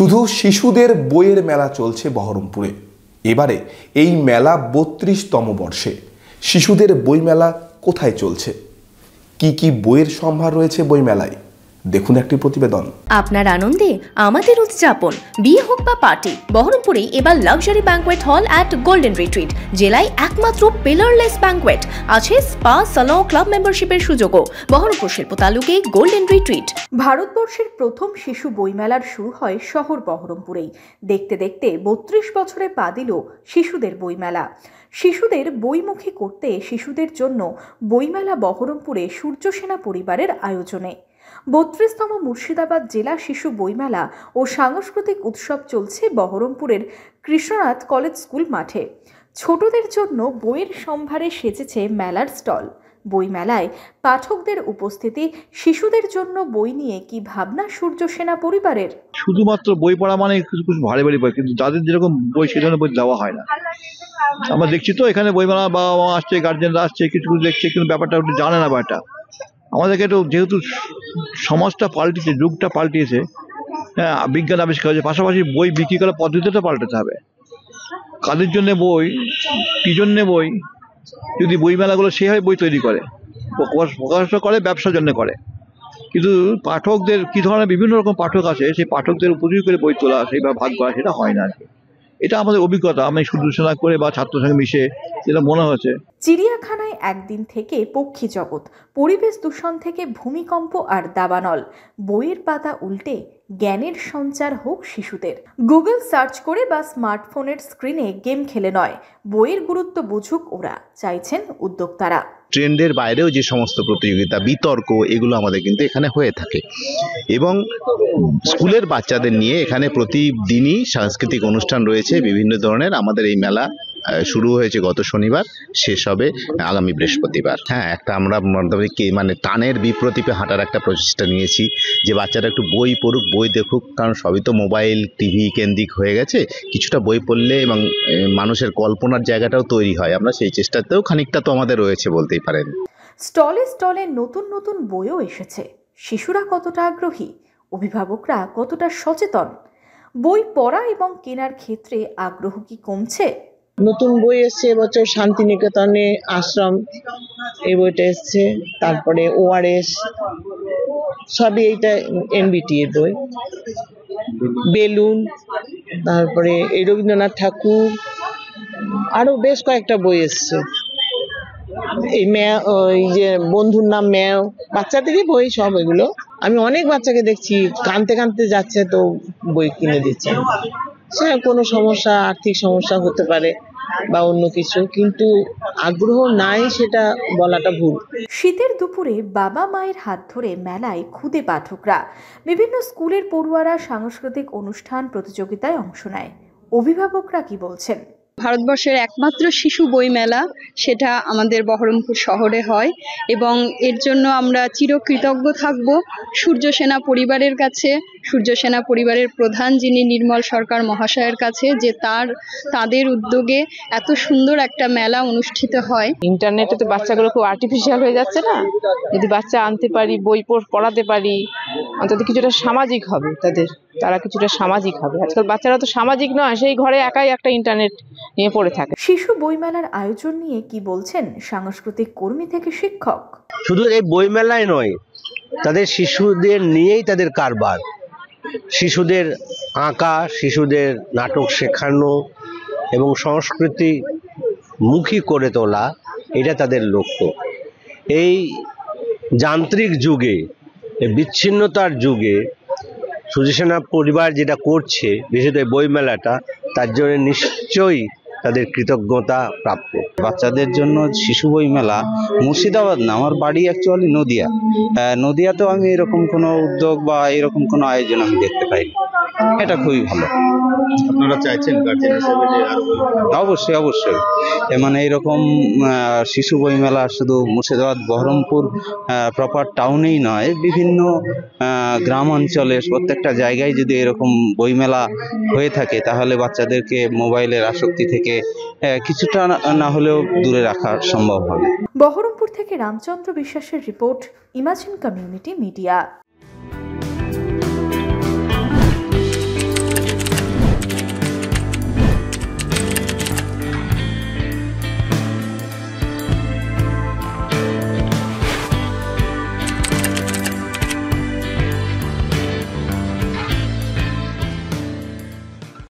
শুধু শিশুদের বইয়ের মেলা চলছে বহরমপুরে। এবারে এই মেলা ৩২তম বর্ষে। শিশুদের বইমেলা কোথায় চলছে, কি কি বইয়ের সম্ভার রয়েছে বইমেলায়, দেখুন একটি প্রতিবেদন। আপনার আনন্দে আমাদের উদযাপন, বিয়ে হোক বা পার্টি, বহরমপুরে এবার luxury banquet hall at golden retreat. জেলায় একমাত্র পিলারলেস ব্যাংকোয়েট, আছে স্পা, সালন, ক্লাব মেম্বারশিপের সুযোগও। বহরমপুর শিল্প তালুকে গোল্ডেন রিট্রিট। ভারতবর্ষের প্রথম শিশু বইমেলার শুরু হয় শহর বহরমপুরেই। দেখতে দেখতে ৩২ বছরে পা দিল শিশুদের বইমেলা। শিশুদের বইমুখী করতে শিশুদের জন্য বইমেলা বহরমপুরে সূর্যসেনা পরিবারের আয়োজনে। ৩২তম মুর্শিদাবাদ জেলা শিশু বইমেলা ও সাংস্কৃতিক উৎসব চলছে বহরমপুরের কৃষ্ণনাথ কলেজ স্কুল মাঠে। ছোটদের জন্য বইয়ের সম্ভারে সেজেছে মেলার স্টল। বইমেলায় পাঠকদের উপস্থিতি, শিশুদের জন্য বই নিয়ে কি ভাবনা সূর্যসেনা পরিবারের। শুধুমাত্র বই পড়া মানে কিছু কিছু ভারী ভারী বই, কিন্তু যাদের যেরকম বই সে ধরনের বই দেওয়া হয় না। আমরা দেখছি তো এখানে বইমেলা, বাবা মা আসছে, গার্জেনরা আসছে, কিছু কিছু দেখছে, কিন্তু ব্যাপারটা একটু জানে না। ব্যাপারটা আমাদেরকে একটু, যেহেতু সমাজটা পাল্টেছে, যুগটা পাল্টিয়েছে, হ্যাঁ, বিজ্ঞান আবিষ্কার হয়েছে, পাশাপাশি বই বিক্রি করার পদ্ধতিটা পাল্টাতে হবে। কাদের জন্য বই, কি জন্যে বই, যদি বইমেলাগুলো সেভাবে বই তৈরি করে, প্রকাশনা করে, ব্যবসার জন্য করে, কিন্তু পাঠকদের কি ধরনের বিভিন্ন রকম পাঠক আছে, সেই পাঠকদের উপযোগী করে বই তোলা, সেইভাবে ভাগ করা, সেটা হয় না আর কি। এটা আমাদের অভিজ্ঞতা, আমি সূর্যসেনা করে বা ছাত্র সঙ্গে মিশে যেটা মনে হয়েছে। চিড়িয়াখানায় একদিন থেকে পক্ষী জগৎ, পরিবেশ দূষণ থেকে ভূমিকম্প আর দাবানল। বইয়ের পাতা উল্টে জ্ঞানের সঞ্চার হোক শিশুদের। গুগল সার্চ করে বা স্মার্টফোনের স্ক্রিনে গেম খেলে নয়, বইয়ের গুরুত্ব বুঝুক ওরা, চাইছেন উদ্যোক্তারা। ট্রেন্ডের বাইরেও যে সমস্ত প্রতিযোগিতা, বিতর্ক, এগুলো আমাদের কিন্তু এখানে হয়ে থাকে। এবং স্কুলের বাচ্চাদের নিয়ে এখানে প্রতিদিনই সাংস্কৃতিক অনুষ্ঠান রয়েছে বিভিন্ন ধরনের। আমাদের এই মেলা শুরু হয়েছে গত শনিবার, শেষ হবে আগামী বৃহস্পতিবার। হ্যাঁ, একটা আমরা মানে টানের বিপ্রতীপে হাঁটার একটা প্রচেষ্টা নিয়েছি, যে বাচ্চারা একটু বই পড়ুক, বই দেখুক, কারণ সবই তো মোবাইল টিভি কেন্দ্রিক হয়ে গেছে। কিছুটা বই পড়লে এবং মানুষের কল্পনার জায়গাটাও তৈরি হয়। আমরা সেই চেষ্টাতেও খানিকটা তো আমাদের রয়েছে বলতেই পারেন। স্টলে স্টলে নতুন নতুন বইও এসেছে। শিশুরা কতটা আগ্রহী, অভিভাবকরা কতটা সচেতন, বই পড়া এবং কেনার ক্ষেত্রে আগ্রহ কি কমছে? নতুন বই এসছে এবছর, শান্তিনিকেতনে আশ্রম, এই বইটা এসছে। তারপরে ORS, সবই এইটা NBT এর বই। বেলুন, তারপরে এই রবীন্দ্রনাথ ঠাকুর, আরো বেশ কয়েকটা বই এসছে। এই ওই যে বন্ধুর নাম ম্যাও, বাচ্চাদেরই বই সব এগুলো। আমি অনেক বাচ্চাকে দেখছি কাঁদতে কাঁদতে যাচ্ছে, তো বই কিনে দিচ্ছে। সে কোনো সমস্যা, আর্থিক সমস্যা হতে পারে বা অন্য কিছু, কিন্তু আগ্রহ নাই সেটা বলাটা ভুল। শীতের দুপুরে বাবা মায়ের হাত ধরে মেলায় খুদে পাঠকরা, বিভিন্ন স্কুলের পড়ুয়ারা সাংস্কৃতিক অনুষ্ঠান প্রতিযোগিতায় অংশ নেয়। অভিভাবকরা কি বলছেন? ভারতবর্ষের একমাত্র শিশু বই মেলা, সেটা আমাদের বহরমপুর শহরে হয় এবং এর জন্য আমরা চিরকৃতজ্ঞ থাকব সূর্যসেনা পরিবারের কাছে, সূর্যসেনা পরিবারের প্রধান যিনি নির্মল সরকার মহাশয়ের কাছে, যে তাদের উদ্যোগে এত সুন্দর একটা মেলা অনুষ্ঠিত হয়। ইন্টারনেটে তো বাচ্চাগুলো খুব আর্টিফিশিয়াল হয়ে যাচ্ছে না, যদি বাচ্চা আনতে পারি, বই পড়াতে পারি, অন্তত কিছুটা সামাজিক হবে তারা কিছুটা সামাজিক হবে। আজকাল বাচ্চারা তো সামাজিক নয়, সেই ঘরে একাই একটা ইন্টারনেট নিয়ে পড়ে থাকে। শিশু বইমেলার আয়োজন নিয়ে কি বলছেন সাংস্কৃতিক কর্মী থেকে শিক্ষক? শুধু এই বইমেলায় নয়, তাদের শিশুদের নিয়েই তাদের কারবার। শিশুদের আঁকা, শিশুদের নাটক শেখানো এবং সংস্কৃতি মুখী করে তোলা, এটা তাদের লক্ষ্য। এই যান্ত্রিক যুগে, বিচ্ছিন্নতার যুগে সূর্যসেনা পরিবার যেটা করছে, বিশেষত বইমেলাটা, তার জন্য নিশ্চয়ই তাদের কৃতজ্ঞতা প্রাপ্য। বাচ্চাদের জন্য শিশু বই মেলা মুর্শিদাবাদ না, আমার বাড়ি অ্যাকচুয়ালি নদিয়া। নদিয়াতেও আমি এরকম কোনো উদ্যোগ বা এরকম কোনো আয়োজন আমি দেখতে পাইনি। এটা খুবই ভালো। আপনারা চাইছেন গার্জেন হিসেবে যে অবশ্যই অবশ্যই, মানে এরকম শিশু বইমেলা শুধু মুর্শিদাবাদ বহরমপুর প্রপার টাউনেই নয়, বিভিন্ন গ্রাম অঞ্চলে প্রত্যেকটা জায়গায় যদি এরকম বইমেলা হয়ে থাকে, তাহলে বাচ্চাদেরকে মোবাইলের আসক্তি থেকে কিছুটা না হলেও দূরে রাখা সম্ভব হবে। বহরমপুর থেকে রামচন্দ্র বিশ্বাসের রিপোর্ট, ইমাজিন কমিউনিটি মিডিয়া।